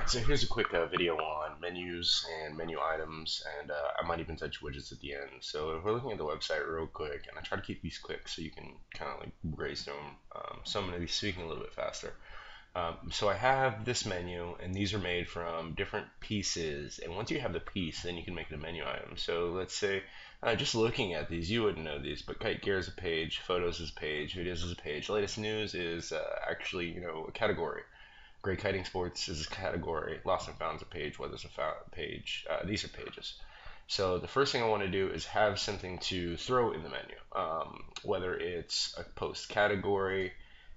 Alright, so here's a quick video on menus and menu items, and I might even touch widgets at the end. So if we're looking at the website real quick, and I try to keep these quick so you can kind of like graze through them, so I'm going to be speaking a little bit faster. So I have this menu, and these are made from different pieces, and once you have the piece, then you can make it a menu item. So let's say, just looking at these, you wouldn't know these, but Kite Gear is a page, Photos is a page, Videos is a page, Latest News is actually, a category. Great Kiting Sports is a category. Lost and Found is a page. Weather's a page. These are pages. So the first thing I want to do is have something to throw in the menu. Whether it's a post category,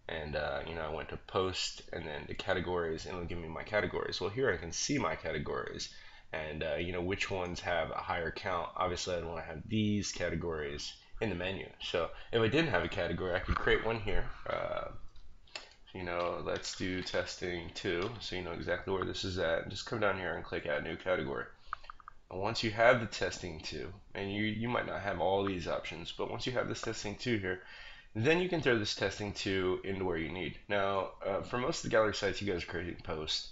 and I went to post and then the categories, and it'll give me my categories. Well, here I can see my categories, and which ones have a higher count. Obviously, I'd want to have these categories in the menu. So if I didn't have a category, I could create one here. Let's do testing 2, so you know exactly where this is at. Just come down here and click add new category. And once you have the testing 2, and you might not have all these options, but once you have this testing 2 here, then you can throw this testing 2 into where you need. Now, for most of the gallery sites, you guys are creating posts.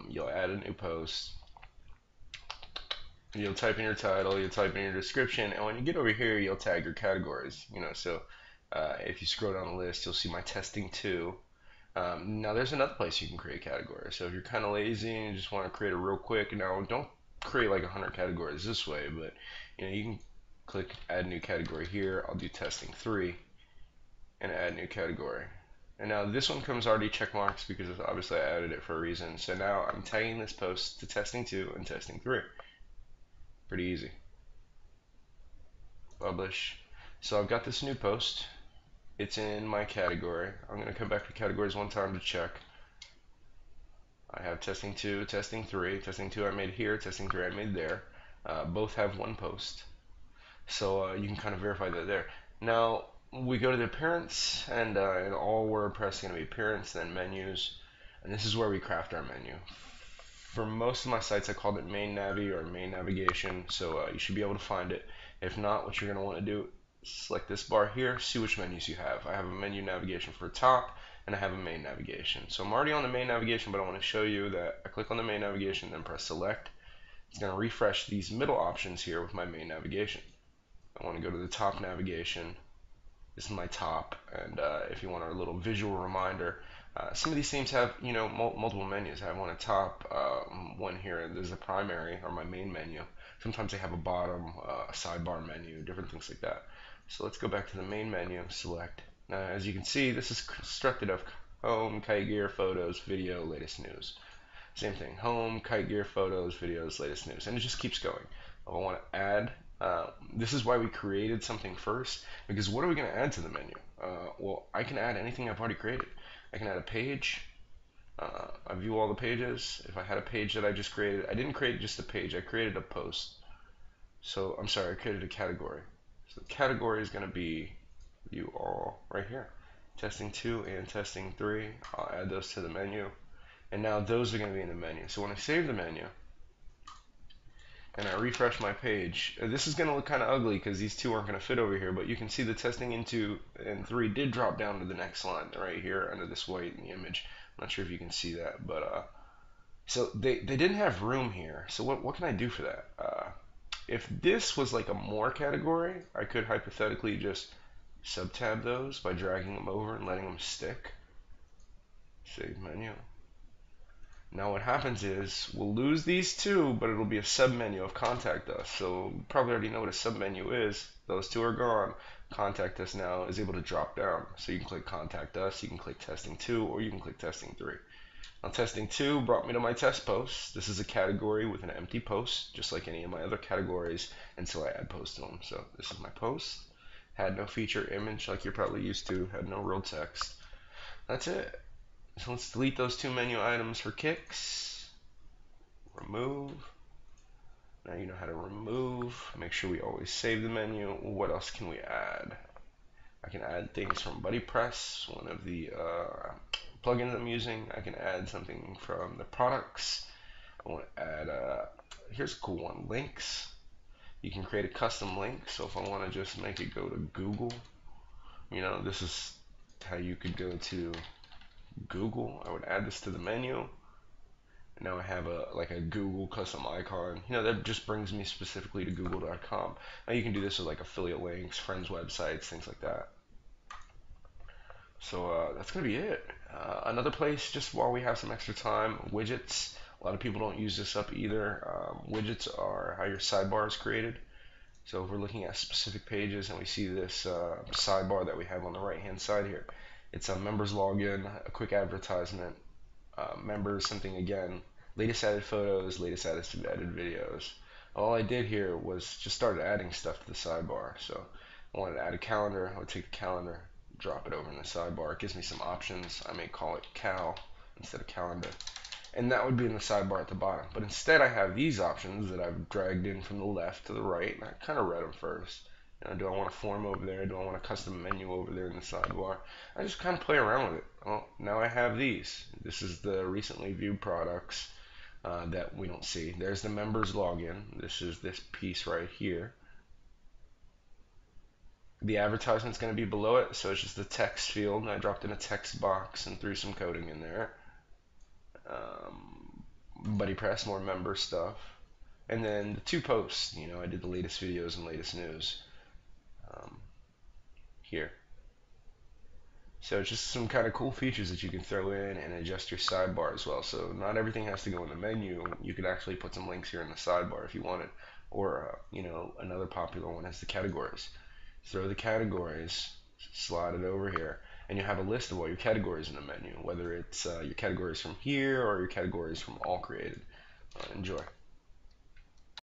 You'll add a new post. You'll type in your title, you'll type in your description, and when you get over here, you'll tag your categories. If you scroll down the list, you'll see my testing 2. Now there's another place you can create categories. So if you're kind of lazy and you just want to create a real quick, now don't create like 100 categories this way, but you can click add new category here. I'll do testing 3 and add new category. And now this one comes already check marks because obviously I added it for a reason. So now I'm tagging this post to testing 2 and testing 3. Pretty easy. Publish. So I've got this new post. It's in my category. I'm going to come back to categories one time to check. I have testing 2, testing 3. Testing 2 I made here, testing 3 I made there. Both have one post. So you can kind of verify that there. Now we go to the appearance, and in all WordPress is going to be appearance, then menus, and this is where we craft our menu. For most of my sites I called it main navi or main navigation, so you should be able to find it. If not, what you're going to want to do, select this bar here, see which menus you have. I have a menu navigation for top, and I have a main navigation. So I'm already on the main navigation, but I want to show you that I click on the main navigation, then press select. It's going to refresh these middle options here with my main navigation. I want to go to the top navigation. This is my top, and if you want a little visual reminder, some of these themes have multiple menus. I have one at top, one here, and there's a primary or my main menu. Sometimes they have a bottom, a sidebar menu, different things like that. So let's go back to the main menu, select. Now as you can see, this is constructed of home, kite gear, photos, video, latest news. Same thing, home, kite gear, photos, videos, latest news, and it just keeps going. I want to add, this is why we created something first, because what are we going to add to the menu? Well, I can add anything I've already created. I can add a page. I view all the pages. If I had a page that I just created, I didn't create just a page, I created a post. So, I'm sorry, I created a category. So the category is going to be view all right here. Testing 2 and testing 3, I'll add those to the menu. And now those are going to be in the menu. So when I save the menu, and I refresh my page, this is going to look kind of ugly because these two aren't going to fit over here, but you can see the testing in 2 and 3 did drop down to the next line right here under this white in the image. I'm not sure if you can see that, but so they didn't have room here. So what can I do for that? If this was like a more category, I could hypothetically just sub-tab those by dragging them over and letting them stick. Save menu. Now what happens is we'll lose these two, but it'll be a sub-menu of contact us. So you probably already know what a sub-menu is. Those two are gone. Contact us now is able to drop down. So you can click contact us, you can click testing 2, or you can click testing 3. Now testing 2 brought me to my test post. This is a category with an empty post, just like any of my other categories, until I add post to them. So this is my post. Had no feature image like you're probably used to, had no real text. That's it. So let's delete those 2 menu items for kicks. Remove. Now you know how to remove. Make sure we always save the menu. What else can we add? I can add things from BuddyPress, one of the plugins I'm using. I can add something from the products. I want to add, here's a cool one, links. You can create a custom link. So if I want to just make it go to Google, this is how you could go to Google. I would add this to the menu, Now I have a like a Google custom icon. That just brings me specifically to google.com. Now you can do this with like affiliate links, friends websites, things like that. So that's gonna be it. Another place, just while we have some extra time, widgets. A lot of people don't use this up either. Widgets are how your sidebar is created. So if we're looking at specific pages and we see this sidebar that we have on the right hand side here, it's a members login, a quick advertisement, members, something again, latest added photos, latest added videos. All I did here was just started adding stuff to the sidebar. So I wanted to add a calendar. I would take the calendar, drop it over in the sidebar. It gives me some options. I may call it cal instead of calendar. And that would be in the sidebar at the bottom. But instead I have these options that I've dragged in from the left to the right, and I kind of read them first. Do I want a form over there? Do I want a custom menu over there in the sidebar? I just kind of play around with it. Well, now I have these. This is the recently viewed products that we don't see. There's the members login. This is this piece right here. The advertisement's going to be below it, so it's just the text field, and I dropped in a text box and threw some coding in there. Buddy press, more member stuff. And then the two posts, I did the latest videos and latest news here. So it's just some kind of cool features that you can throw in and adjust your sidebar as well. So not everything has to go in the menu. You could actually put some links here in the sidebar if you wanted. Or, another popular one is the categories. Throw the categories, slide it over here, and you have a list of all your categories in the menu, whether it's your categories from here or your categories from all created. Enjoy.